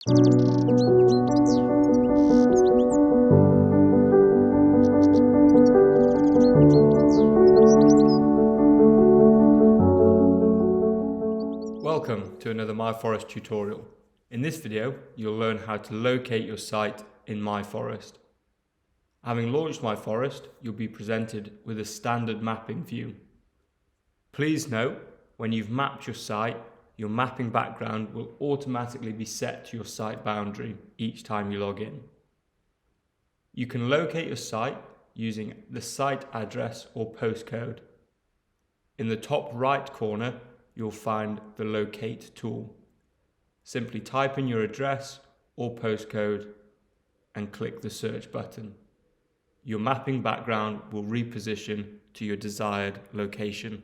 Welcome to another myForest tutorial. In this video, you'll learn how to locate your site in myForest. Having launched myForest, you'll be presented with a standard mapping view. Please note, when you've mapped your site, your mapping background will automatically be set to your site boundary each time you log in. You can locate your site using the site address or postcode. In the top right corner, you'll find the Locate tool. Simply type in your address or postcode and click the search button. Your mapping background will reposition to your desired location.